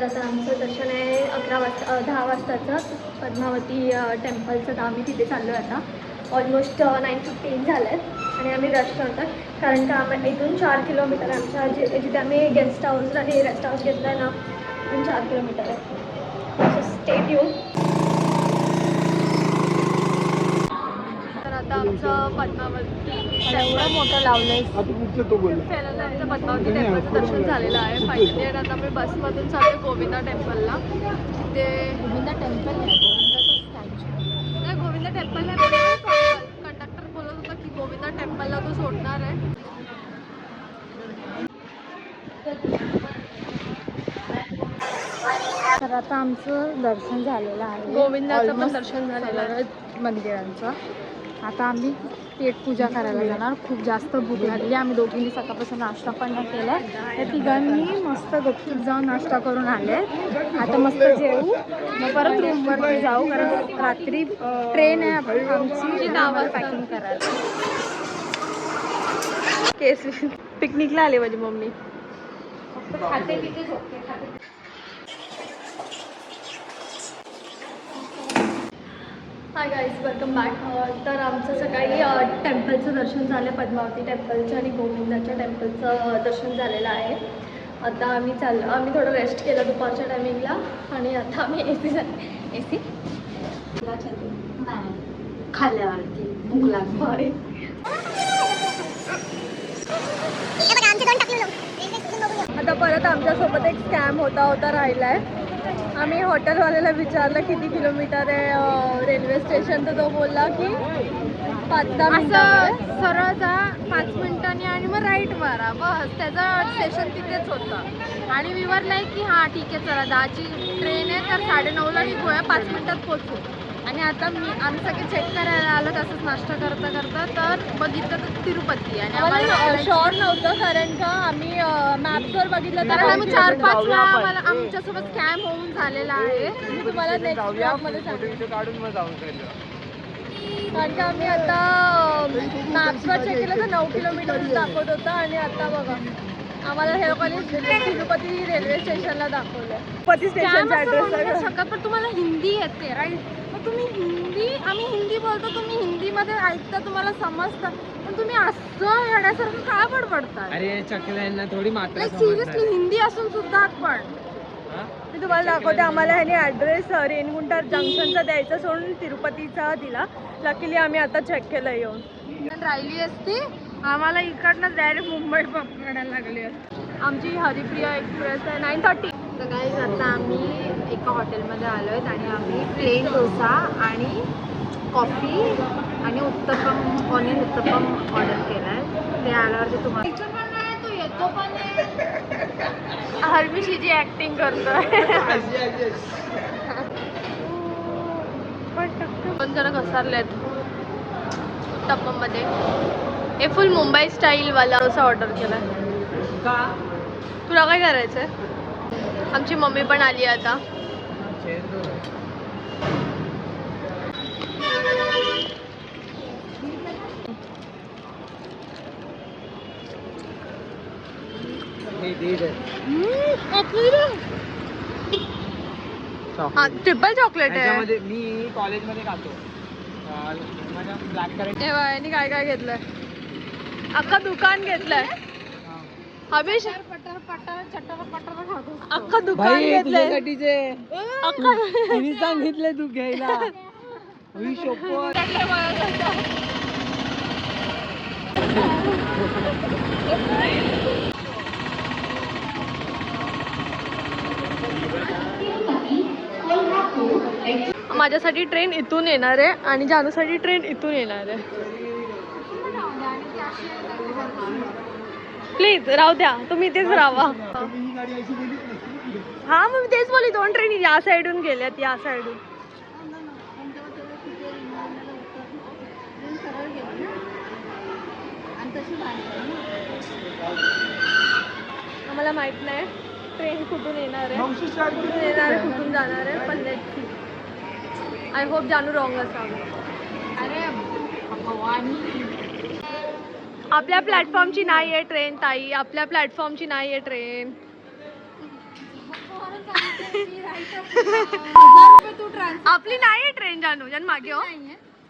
तर आता आमचं दर्शन आहे 11 वाजता 10 वाजताचं पद्मावती टेम्पलचं. तर आम्ही तिथे चाललो आहे आता. ऑलमोस्ट 9:15 झालं आहे आणि आम्ही रश करतो कारण का आम्ही इथून 4 किलोमीटर आमच्या जिथे आम्ही गेस्ट हाऊसला हे रेस्ट हाऊस घेतलं आहे ना, इथून 4 किलोमीटर आहे. So stay tune. तर आता आमचं पद्मावती एवढं मोठं लावलं आहे आमचं पद्मावती टेम्पलचं दर्शन झालेलं आहे फायनली. आणि आता मी बसमधून चालू गोविंदा टेम्पलला. ते गोविंदा टेम्पल नाही, गोविंदा टेम्पल नाही. कंडक्टर बोलत होता की गोविंदा टेम्पलला तो सोडणार आहे. तर आता आमचं दर्शन झालेलं आहे, गोविंदाचं पण दर्शन झालेलं आहे मंदिरांचं. आता आम्ही पेट पूजा करायला जाणार. खूप जास्त भूक लागली. आम्ही दोघींनी सकाळपासून नाश्ता पण नाही केला. त्या तिघांनी मस्त गपचूप जाऊन नाश्ता करून आले. आता मस्त जेवू, मग परत रूमवरती जाऊ कारण रात्री ट्रेन आहे आमची नावावर पॅकिंग करायला. केस पिकनिकला आली माझी मम्मी. खाते तिथे झोपते. Hi guys, welcome back. तर आमचं सकाळी टेम्पलचं दर्शन झालं, पद्मावती टेम्पलचं आणि गोविंदाच्या टेम्पलचं दर्शन झालेलं आहे. आता आम्ही आम्ही थोडं रेस्ट केलं दुपारच्या टायमिंगला आणि आता आम्ही ए सी खाल्ल्यावरती भूक लागली. आता परत आमच्यासोबत एक स्कॅम होता राहिला आहे. आम्ही हॉटेलवाल्याला विचारलं किती किलोमीटर आहे रेल्वे स्टेशन, तर तो बोलला की 5-10 मिनिटं. सरळ जा 5 मिनिटांनी आणि मग राईट मारा, बस. त्याचं स्टेशन तिथेच होतं आणि मी वरलाय की हां ठीक आहे चला 10ची ट्रेन आहे तर 9:30ला निघूया, 5 मिनिटात पोचू. आणि आता आम्ही सगळे चेक करायला आलो तसंच नाश्ता करता करता, तर बघितलं तर तिरुपती. आणि आम्हाला शॉर नव्हतं कारण का आम्ही मॅपवर बघितलं तर आम्ही 4-5 वेळा आमच्यासोबत स्कॅम होऊन झालेला आहे. मी तुम्हाला नेक्स्ट ब्लॉगमध्ये सांगेन. कारण का आम्ही आता मॅप्सवर चेक केलं तर 9 किलोमीटर दाखवत होता आणि आता बघा आम्हाला हे लोकांनी तिरुपती रेल्वे स्टेशनला दाखवलं. तिरुपती स्टेशनचा ॲड्रेस शकत, पण तुम्हाला हिंदी येते राईट. मग तुम्ही आम्ही हिंदी बोलतो, तुम्ही हिंदीमध्ये ऐकता, तुम्हाला समजतं, पण तुम्ही असं येण्यासारखं का बडबडता? अरे चकल्यांना थोडी मात्रा सिरियसली हिंदी असून सुद्धा पण मी तुम्हाला दाखवते. आम्हाला ह्याने ॲड्रेस रेणगुंटा जंक्शनचा द्यायचा सोडून तिरुपतीचा दिला. लकीली आम्ही आता चेक केलं येऊन. राहिली असती आम्हाला इकडनं डायरेक्ट मुंबई पकडायला लागली असती. आमची हरिप्रिया एक्सप्रेस आहे 9:30. तर गाईज आता आम्ही एका हॉटेलमध्ये आलो आहेत आणि आम्ही प्लेन डोसा आणि कॉफी आणि उत्तपम, ऑनियन उत्तपम ऑर्डर केला आहे. ते आल्यावरती तुम्हाला तो येतो पण हरमिशी जी ॲक्टिंग करतोय. पण जरा घसारलेत उत्तपममध्ये. हे फुल मुंबई स्टाईलवाला डोसा ऑर्डर केला. तुला काय करायचं आहे? आमची मम्मी पण आली आता. ट्रिपल चॉकलेट आहे. मी कॉलेजमध्ये खातो. ब्लॅक करेक्ट यांनी काय काय घेतलंय? अख्खं दुकान घेतलंय. अभिष पटर पटर चटर पटर खातो. अख्खं दुकान घेतलंय. मी सांगितलं तू घ्यायला. माझ्यासाठी ट्रेन इथून येणार आहे आणि जानूसाठी ट्रेन इथून येणार आहे. प्लीज राहू द्या, तुम्ही इथेच राहा. हा मग मी तेच बोलली, 2 ट्रेन या साईडून गेल्यात, या साईडून. आम्हाला माहित नाही ट्रेन कुठून येणार आहे, कुठून जाणार आहे, पण लेट्स सी. आय होप जानू रॉंग असावं. अरे भगवानी, आपल्या प्लॅटफॉर्मची नाही आहे ट्रेन ताई, आपल्या प्लॅटफॉर्मची नाही आहे ट्रेन. तू ट्रान्सफर आपली नाही ट्रेन जानू जन मागे हो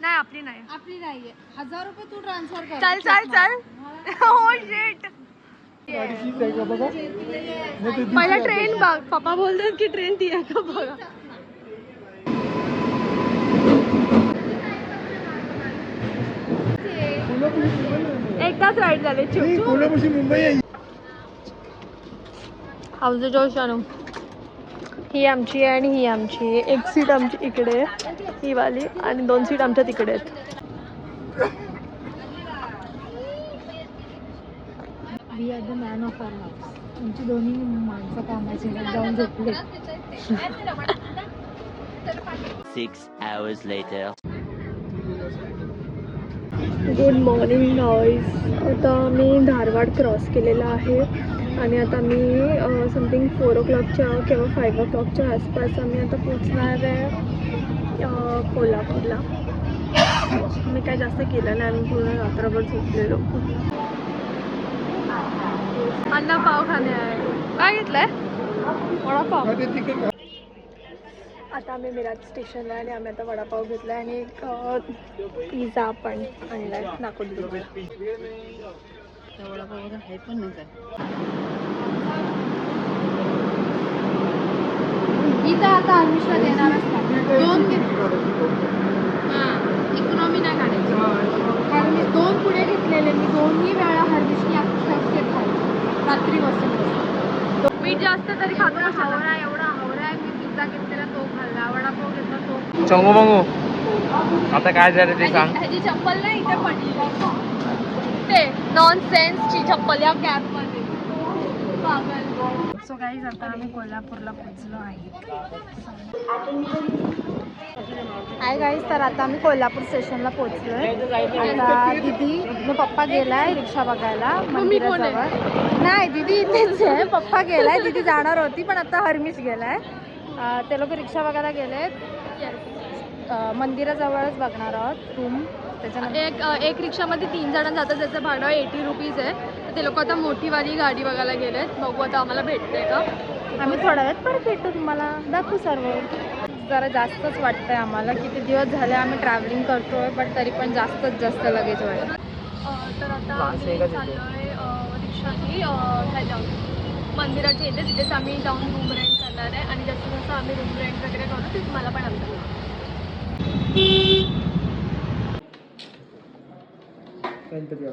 नाही आपली नाही आपली नाहीये 1000 रुपये तू ट्रान्सफर कर चल चल चल हो शिट पहिला ट्रेन बघ पप्पा बोलतात की ट्रेन ती आहे का बघा एकदाच राईड झाले हाऊस जोश आणू ही आमची आहे आणि ही आमची आहे. एक सीट आमची इकडे आहे, ही वाली आणि 2 सीट आमच्या तिकडे आहेत. We are the man of our house. आमची दोन्ही माणसं कामाची जाऊन झोपले. 6 hours later. Good morning guys. आता मी धारवाड क्रॉस केलेला आहे आणि आता मी समथिंग 4 o'clockच्या किंवा 5 o'clockच्या आसपास आम्ही आता पोचणार आहे कोल्हापूरला. मी काय जास्त केलं नाही, आम्ही पूर्ण रात्रभर झोपलेलो. अण्णा पाव खाणे आहे. काय घेतलंय? वडापाव. आता आम्ही मिराज स्टेशनला आणि आम्ही आता वडापाव घेतला आणि एक पिझ्झा पण आणलाय नाकोली. इथं आता हर्मिशला देणारच नाही. 2 इकॉनॉमी नाही काढायची. हर्मिश 2 पुढे घेतलेले मी, 2ही वेळा हर्मिशनी अख्खे खाल्ले रात्री बसून. मीठ जास्त तरी खातो कशाला? एवढा हवरा आहे. मी पिझ्झा घेतलेला तो खाल्ला, वडापाव घेतला तो. चंगू मंगू आता काय झालं ते सांग. ह्याची चप्पल नाही इथे पडली ते नॉन सेन्सची चप्पल या कॅबमध्ये. पागल. सो गाईज आता आम्ही कोल्हापूरला पोहोचलो आहे. हाय गाईज, तर आता आम्ही कोल्हापूर स्टेशनला पोहोचलोय. आता दीदी पप्पा गेलाय रिक्षा बघायला मंदिराजवळ. नाही दीदी इथेच आहे, पप्पा गेलाय, दीदी जाणार होती पण आता हर्मिश गेलाय. ते लोक रिक्षा बघायला गेलेत. मंदिराजवळच बघणार आहोत रूम. त्याच्यानंतर एक रिक्षामध्ये 3 जण जातात, त्याचं भाडं 80 रुपीज आहे. तर ते लोक आता मोठीवाली गाडी बघायला गेलेत. बघू आता आम्हाला भेटते का. आम्ही थोड्या वेळात परत भेटतो, तुम्हाला दाखवू सर्व. जरा जास्तच वाटतंय आम्हाला. किती दिवस झाले आम्ही ट्रॅव्हलिंग करतोय बट तरी पण जास्त लगेच वाटतं. तर आता आम्ही चाललोय रिक्षानी ह्याच्यावर मंदिराच्या इथे. तिथेच आम्ही जाऊन रूम रेंट करणार आहे आणि जसं जसं आम्ही रूम रेंट वगैरे करू ते तुम्हाला पण आमचं. गणपती